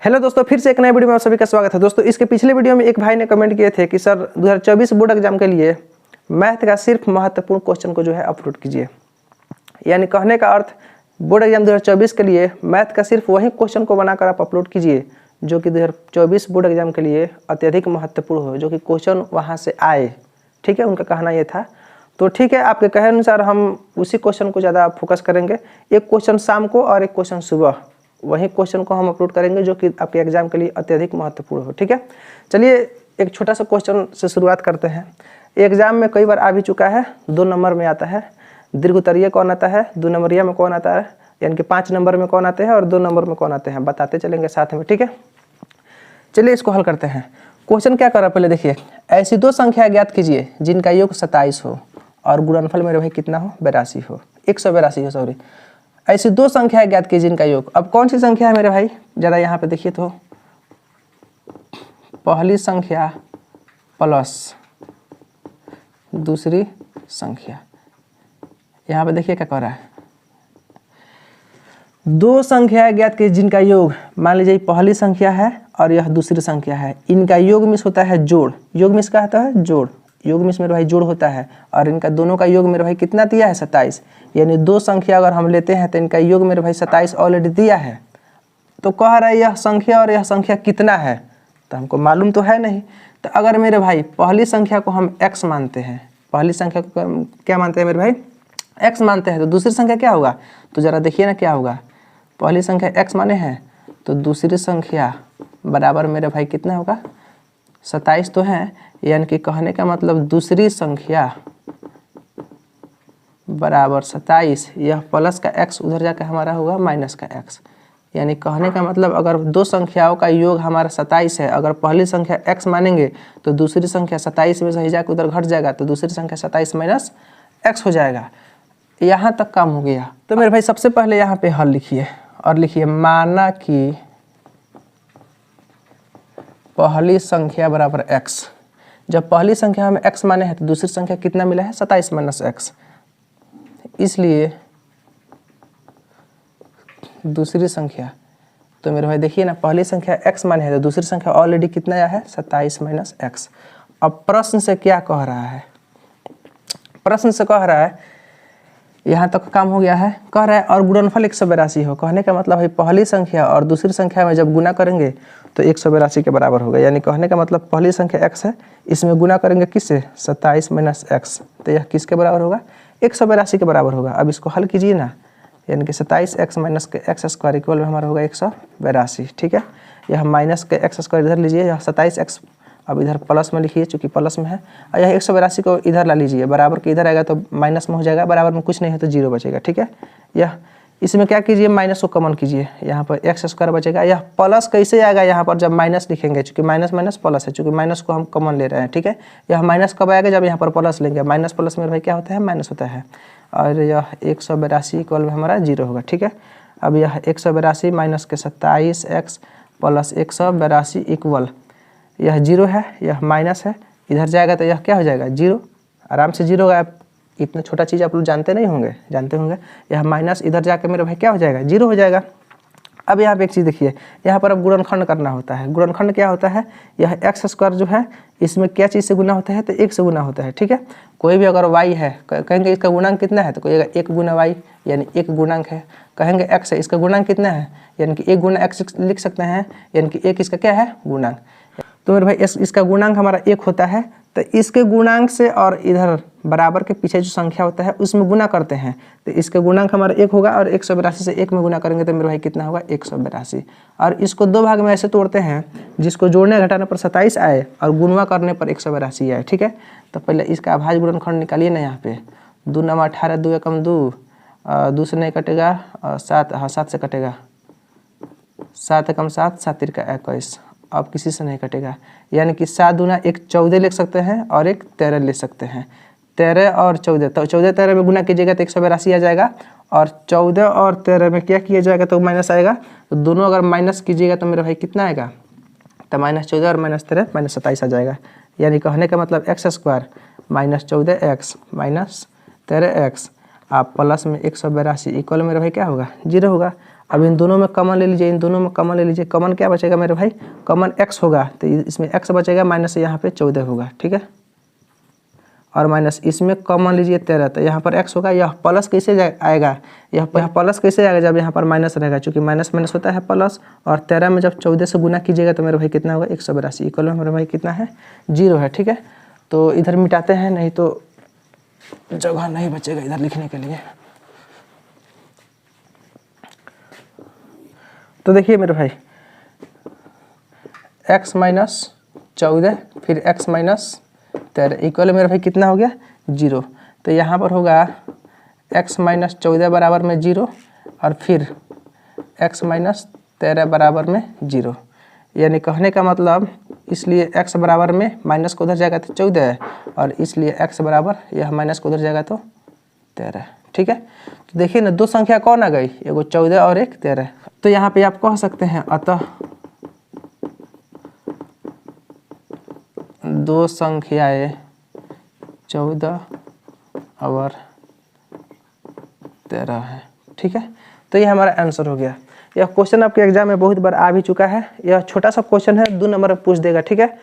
Hello दोस्तों, फिर से एक नए वीडियो में आप सभी का स्वागत है। दोस्तों, इसके पिछले वीडियो में एक भाई ने कमेंट किए थे कि सर 2024 बोर्ड एग्जाम के लिए मैथ का सिर्फ महत्वपूर्ण क्वेश्चन को जो है अपलोड कीजिए। यानी कहने का अर्थ, बोर्ड एग्जाम 2024 के लिए मैथ का सिर्फ वही क्वेश्चन को बनाकर आप अपलोड कीजिए जो कि 2024 बोर्ड एग्जाम के लिए अत्यधिक महत्वपूर्ण हो, जो कि क्वेश्चन वहाँ से आए। ठीक है, उनका कहना ये था। तो ठीक है, आपके कहे अनुसार हम उसी क्वेश्चन को ज़्यादा फोकस करेंगे। एक क्वेश्चन शाम को और एक क्वेश्चन सुबह, वही क्वेश्चन को हम अपलोड करेंगे जो कि आपके एग्जाम के लिए अत्यधिक महत्वपूर्ण हो। ठीक है, चलिए एक छोटा सा क्वेश्चन से शुरुआत करते हैं। एग्जाम में कई बार आ भी चुका है, 2 नंबर में आता है। दीर्घोत्तरीय कौन आता है, 2 नंबरिया में कौन आता है, यानी कि 5 नंबर में कौन आते हैं और 2 नंबर में कौन आते हैं, बताते चलेंगे साथ में। ठीक है, चलिए इसको हल करते हैं। क्वेश्चन क्या कर रहा है, पहले देखिए। ऐसी 2 संख्या ज्ञात कीजिए जिनका योग 27 हो और गुणनफल मेरे भाई कितना हो, 82 हो, 182 हो, सॉरी। ऐसी 2 संख्या ज्ञात कीजिए जिनका योग। अब कौन सी संख्या है मेरे भाई, ज़रा यहाँ पे देखिए तो, पहली संख्या प्लस दूसरी संख्या। यहाँ पे देखिए क्या कर रहा है, 2 संख्या ज्ञात कीजिए जिनका योग, मान लीजिए पहली संख्या है और यह दूसरी संख्या है। इनका योग मिस होता है जोड़, योग मिस का होता है जोड़, योग मिस मेरे भाई जोड़ होता है। और इनका दोनों का योग मेरे भाई कितना दिया है, 27। यानी 2 संख्या अगर हम लेते हैं तो इनका योग मेरे भाई 27 ऑलरेडी दिया है। तो कह रहा है यह संख्या और यह संख्या कितना है, तो हमको मालूम तो है नहीं। तो अगर मेरे भाई पहली संख्या को हम x मानते हैं, पहली संख्या को क्या मानते हैं मेरे भाई, x मानते हैं, तो दूसरी संख्या क्या होगा, तो ज़रा देखिए ना क्या होगा। पहली संख्या x माने हैं तो दूसरी संख्या बराबर मेरे भाई कितना होगा, 27 तो है। यानी कि कहने का मतलब दूसरी संख्या बराबर 27, यह प्लस का x उधर जाकर हमारा होगा माइनस का x। यानी कहने का मतलब अगर 2 संख्याओं का योग हमारा 27 है, अगर पहली संख्या x मानेंगे तो दूसरी संख्या 27 में से ही जाकर उधर घट जाएगा, तो दूसरी संख्या 27 माइनस x हो जाएगा। यहाँ तक काम हो गया। तो मेरे भाई सबसे पहले यहाँ पे हल लिखिए और लिखिए, माना कि पहली संख्या बराबर x। जब पहली संख्या हमें x माने हैं तो दूसरी संख्या कितना मिला है, 27 माइनस x। इसलिए दूसरी संख्या, तो मेरे भाई देखिए ना, पहली संख्या x माने है तो दूसरी संख्या ऑलरेडी कितना आया है, 27 माइनस x। अब प्रश्न से क्या कह रहा है, प्रश्न से कह रहा है, यहाँ तक काम हो गया है। कह रहा है और गुणनफल 182 हो। कहने का मतलब है पहली संख्या और दूसरी संख्या में जब गुना करेंगे तो 182 के बराबर होगा। यानी कहने का मतलब पहली संख्या x है, इसमें गुना करेंगे किससे, 27 माइनस x, तो यह किसके बराबर होगा, 182 के बराबर होगा। अब इसको हल कीजिए ना, यानी कि 27x माइनस के एक्स स्क्वायर इक्वल में हमारा होगा 182। ठीक है, यह माइनस के एक्स स्क्वायर इधर लीजिए, यह 27x अब इधर प्लस में लिखिए चूँकि प्लस में है, और यह 182 को इधर ला लीजिए, बराबर के इधर आएगा तो माइनस में हो जाएगा, बराबर में कुछ नहीं है तो 0 बचेगा। ठीक है, यह इसमें क्या कीजिए, माइनस को कॉमन कीजिए, यहाँ पर एक्स स्क्वायर बचेगा। यह प्लस कैसे आएगा, यहाँ पर जब माइनस लिखेंगे, चूँकि माइनस माइनस प्लस है, चूँकि माइनस को हम कॉमन ले रहे हैं। ठीक है, यह माइनस कब आएगा, जब यहाँ पर प्लस लेंगे, माइनस प्लस में भाई क्या होता है, माइनस होता है। और यह 182 इक्वल में हमारा 0 होगा। ठीक है, अब यह 182 माइनस के 27x प्लस 182 इक्वल, यह 0 है, यह माइनस है, इधर जाएगा तो यह क्या हो जाएगा, 0, आराम से 0 होगा। इतना छोटा चीज़ आप लोग जानते नहीं होंगे, जानते होंगे। यह माइनस इधर जाकर मेरे भाई क्या हो जाएगा, 0 हो जाएगा। अब यहाँ पे एक चीज़ देखिए, यहाँ पर अब गुणनखंड करना होता है। गुणनखंड क्या होता है, यह एक्स स्क्वायर जो है इसमें क्या चीज़ से गुना होता है, तो 1 से गुना होता है। ठीक है, कोई भी अगर y है, कहेंगे इसका गुणांक कितना है, तो कोई 1 गुना y, यानी 1 गुणांक है। कहेंगे x है, इसका गुणांक कितना है, यानी कि 1 गुना x लिख सकते हैं, यानी कि 1 इसका क्या है, गुणांक। तो मेरे भाई इसका गुणांक हमारा 1 होता है, तो इसके गुणांक से और इधर बराबर के पीछे जो संख्या होता है उसमें गुना करते हैं, तो इसका गुणांक हमारा 1 होगा, और 182 से 1 में गुना करेंगे तो मेरे भाई कितना होगा, 182। और इसको 2 भाग में ऐसे तोड़ते हैं जिसको जोड़ने घटाने पर 27 आए और गुणवा करने पर 182 आए। ठीक है, तो पहले इसका अभाज्य गुणनखंड निकालिए ना। यहाँ पे 2 9 18, 2 एकम 2, 2 से नहीं कटेगा, 7, हाँ 7 से कटेगा, 7 एकम 7, 7 तिरका 21, अब किसी से नहीं कटेगा। यानी कि 7 दूना 1 14 लिख सकते हैं और 1 13 ले सकते हैं। 13 और 14, तो 14 13 में गुना कीजिएगा तो 182 आ जाएगा, और 14 और 13 में क्या किया जाएगा तो माइनस आएगा। तो दोनों अगर माइनस कीजिएगा तो मेरे भाई कितना आएगा, तो -14 और -13 -27 आ जाएगा। यानी कहने का मतलब एक्स स्क्वायर -14x -13x आप प्लस में 182 इक्वल मेरे भाई क्या होगा, 0 होगा। अब इन दोनों में कॉमन ले लीजिए, इन दोनों में कॉमन ले लीजिए। कॉमन क्या बचेगा मेरे भाई? कॉमन x होगा, तो इसमें x बचेगा, माइनस यहाँ पे 14 होगा, ठीक है। और माइनस इसमें कॉमन लीजिए 13, तो यहाँ पर x होगा। यह प्लस कैसे आएगा? यह प्लस कैसे आएगा जब यहाँ पर माइनस रहेगा? चूँकि माइनस माइनस होता है प्लस, और 13 में जब 14 से गुना कीजिएगा तो मेरे भाई कितना होगा? 182। इक्वल में मेरे भाई कितना है? 0 है, ठीक है। तो इधर मिटाते हैं, नहीं तो जगह नहीं बचेगा इधर लिखने के लिए। तो देखिए मेरे भाई, x माइनस 14 फिर x माइनस 13 इक्वल मेरे भाई कितना हो गया? 0। तो यहाँ पर होगा x माइनस 14 बराबर में 0 और फिर x माइनस 13 बराबर में 0। यानी कहने का मतलब, इसलिए x बराबर में माइनस को उधर जाएगा तो 14 है, और इसलिए x बराबर यह माइनस को उधर जाएगा तो 13, ठीक है। तो देखिए ना, दो संख्या कौन आ गई? एगो 14 और एक 13। तो यहाँ पे आप कह सकते हैं, अतः दो संख्याएं 14 और 13 है, ठीक है। तो ये हमारा आंसर हो गया। यह क्वेश्चन आपके एग्जाम में बहुत बार आ भी चुका है। यह छोटा सा क्वेश्चन है, 2 नंबर में पूछ देगा, ठीक है।